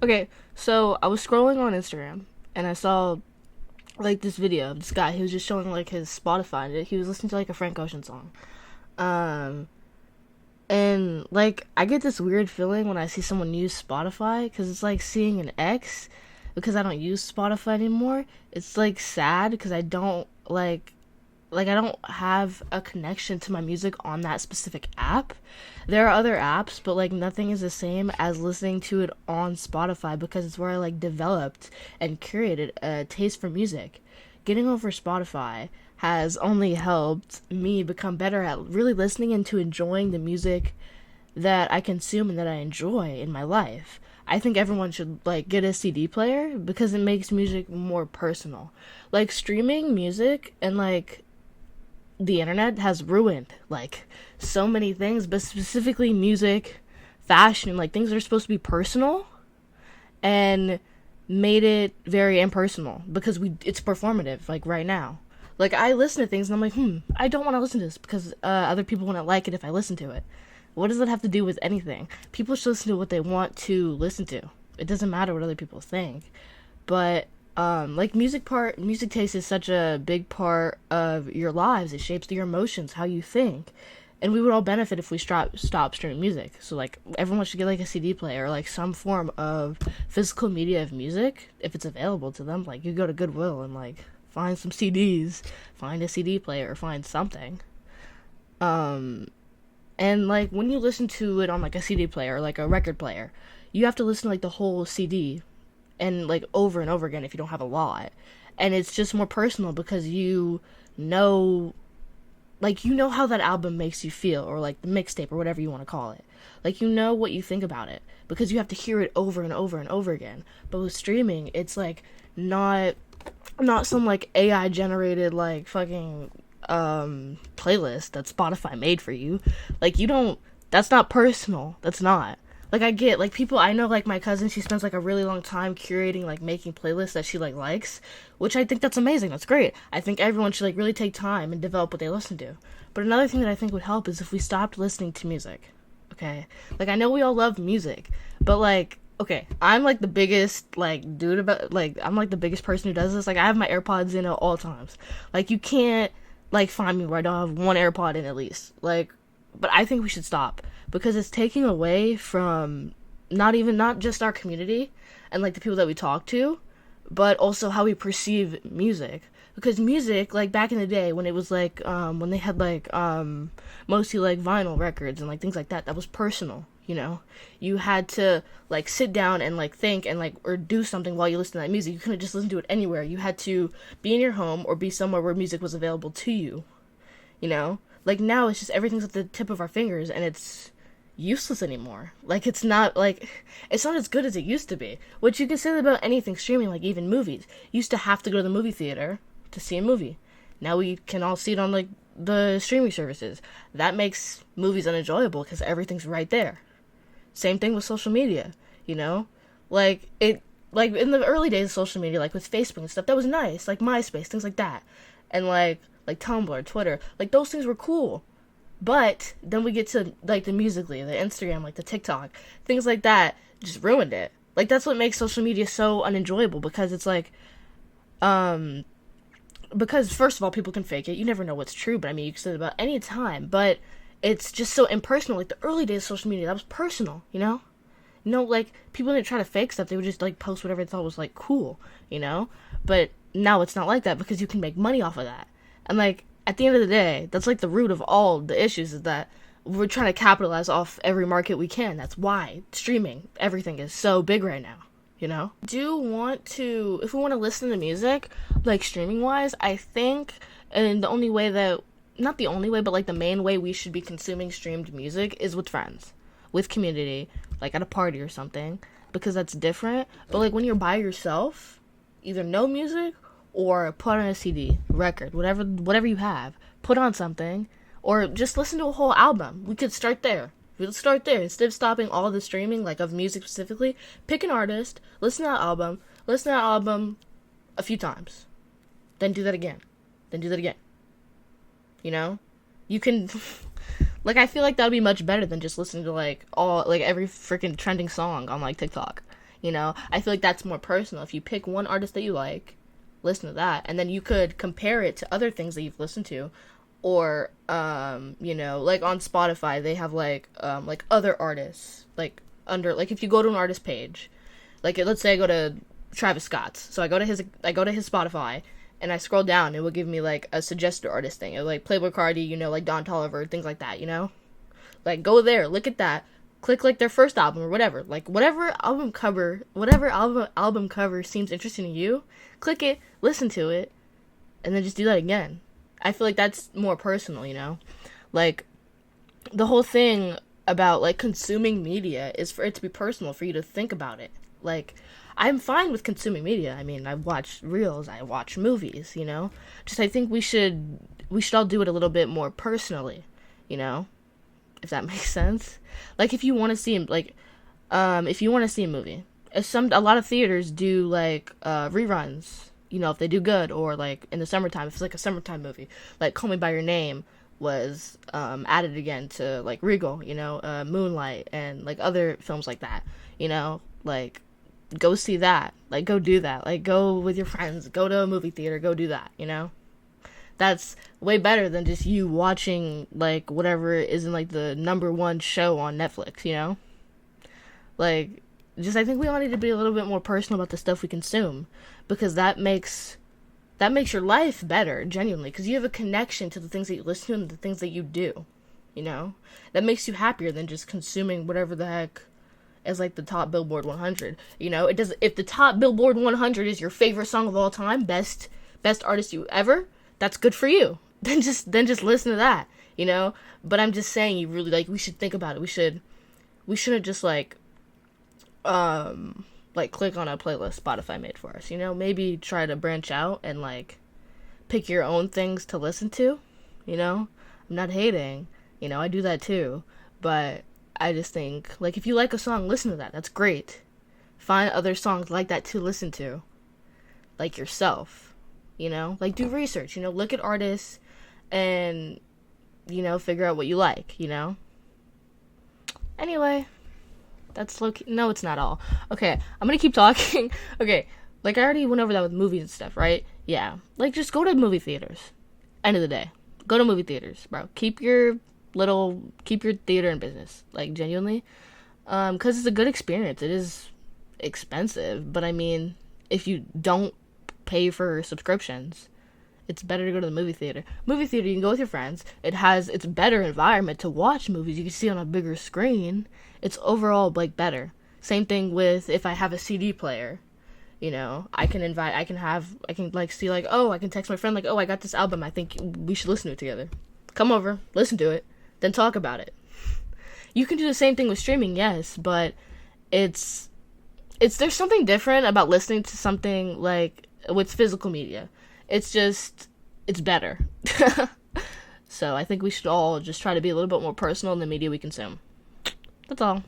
Okay, so I was scrolling on Instagram and I saw like this video of this guy. He was just showing like his Spotify. And he was listening to like a Frank Ocean song. Um, and like I get this weird feeling when I see someone use Spotify because it's like seeing an ex because I don't use Spotify anymore. It's like sad because I don't like I don't have a connection to my music on that specific app. There are other apps, but like nothing is the same as listening to it on Spotify because it's where I like developed and curated a taste for music. Getting over Spotify has only helped me become better at really listening and to enjoying the music that I consume and that I enjoy in my life. I think everyone should like get a CD player because it makes music more personal. Like streaming music and like the internet has ruined like so many things, but specifically music, fashion, like things that are supposed to be personal and made it very impersonal because we it's performative like right now. Like I listen to things and I'm like, I don't want to listen to this because other people wouldn't like it if I listen to it. What does that have to do with anything? People should listen to what they want to listen to. It doesn't matter what other people think. But like music taste is such a big part of your lives. It shapes your emotions, how you think, and we would all benefit if we stop streaming music. So like everyone should get like a CD player or like some form of physical media of music if it's available to them. Like you go to Goodwill and like find some CDs, find a CD player, find something. Um, and like when you listen to it on like a CD player or like a record player, you have to listen to like the whole CD and like over and over again if you don't have a lot. And it's just more personal because know you know how that album makes you feel or like the mixtape or whatever you want to call it. Like you know what you think about it because you have to hear it over and over and over again. But with streaming, it's like not not some like AI generated like fucking playlist that Spotify made for you. Like you don't that's not personal. That's not. Like I get like people I know like my cousin she spends like a really long time curating like making playlists that she like likes, which I think that's amazing. That's great. I think everyone should like really take time and develop what they listen to. But another thing that I think would help is if we stopped listening to music. Okay? Like I know we all love music, but like okay, I'm like the biggest like dude about like I'm like the biggest person who does this. Like I have my AirPods in at all times. Like you can't like find me where I don't have one AirPod in at least. Like but I think we should stop because it's taking away from not just our community and like the people that we talk to, but also how we perceive music. Because music, like back in the day when it was like when they had like mostly like vinyl records and like things like that, that was personal. You know, you had to like sit down and like think and like or do something while you listen to that music. You couldn't just listen to it anywhere. You had to be in your home or be somewhere where music was available to you. You know, like now it's just everything's at the tip of our fingers and it's useless anymore. Like it's not as good as it used to be. Which you can say about anything streaming, like even movies. You used to have to go to the movie theater to see a movie. Now we can all see it on like the streaming services. That makes movies unenjoyable because everything's right there. Same thing with social media, you know? Like in the early days of social media, like with Facebook and stuff, that was nice. Like MySpace, things like that. And like Tumblr, Twitter, like those things were cool. But then we get to like the Musically, the Instagram, like the TikTok, things like that just ruined it. Like that's what makes social media so unenjoyable because it's like um because first of all people can fake it. You never know what's true, but I mean you can say it about any time, but it's just so impersonal. Like the early days of social media, that was personal, you know? No, like people didn't try to fake stuff. They would just like post whatever they thought was like cool, you know? But now it's not like that because you can make money off of that. And like at the end of the day, that's like the root of all the issues is that we're trying to capitalize off every market we can. That's why streaming, everything is so big right now, you know? Do want to if we want to listen to music, like streaming wise, I think and the only way that not the only way, but like the main way we should be consuming streamed music is with friends, with community, like at a party or something, because that's different. But like when you're by yourself, either no music or put on a CD, record, whatever you have, put on something, or just listen to a whole album. We could start there. We'll start there instead of stopping all the streaming, like of music specifically. Pick an artist, listen to that album a few times, then do that again, then do that again. You know, you can like I feel like that would be much better than just listening to like all like every freaking trending song on like TikTok. You know, I feel like that's more personal. If you pick one artist that you like, listen to that, and then you could compare it to other things that you've listened to, or you know, like on Spotify they have like other artists, like under, like if you go to an artist page, like let's say I go to Travis Scott's, so I go to his Spotify, and I scroll down, it will give me like a suggested artist thing. It will, like Playboi Carti, you know, like Don Toliver, things like that, you know? Like go there, look at that, click like their first album or whatever. Like whatever album cover seems interesting to you, click it, listen to it, and then just do that again. I feel like that's more personal, you know? Like the whole thing about like consuming media is for it to be personal, for you to think about it. Like I'm fine with consuming media. I mean, I watch reels, I watch movies, you know? Just I think we should all do it a little bit more personally, you know? If that makes sense. Like if you want to see if you want to see a movie, a lot of theaters do like reruns, you know, if they do good, or like in the summertime, if it's like a summertime movie, like Call Me by Your Name was added again to like Regal, you know, Moonlight, and like other films like that, you know, like go see that, like go do that, like go with your friends, go to a movie theater, go do that, you know. That's way better than just you watching like whatever is in like the number one show on Netflix, you know. Like just I think we all need to be a little bit more personal about the stuff we consume, because that makes your life better, genuinely, because you have a connection to the things that you listen to and the things that you do, you know? That makes you happier than just consuming whatever the heck is like the top Billboard 100, you know? It does. If the top Billboard 100 is your favorite song of all time, best artist you ever, that's good for you. Then just listen to that, you know? But I'm just saying, you really, like, we should think about it. We shouldn't just like click on a playlist Spotify made for us, you know? Maybe try to branch out and like pick your own things to listen to, you know? I'm not hating, you know, I do that too, but I just think like if you like a song, listen to that. That's great. Find other songs like that to listen to, like yourself, you know? Like do research, you know, look at artists and, you know, figure out what you like, you know? Anyway, that's no, it's not all. Okay, I'm gonna keep talking. Okay, like I already went over that with movies and stuff, right? Yeah, like just go to movie theaters. End of the day, go to movie theaters, bro. Keep your theater in business, like genuinely, because it's a good experience. It is expensive, but I mean, if you don't pay for subscriptions, it's better to go to the movie theater. Movie theater, you can go with your friends. It's better environment to watch movies. You can see on a bigger screen. It's overall like better. Same thing with if I have a CD player, you know, I can like see like, oh, I can text my friend like, oh, I got this album, I think we should listen to it together. Come over, listen to it, then talk about it. You can do the same thing with streaming, yes, but it's there's something different about listening to something like with physical media. It's better. So I think we should all just try to be a little bit more personal in the media we consume. That's all.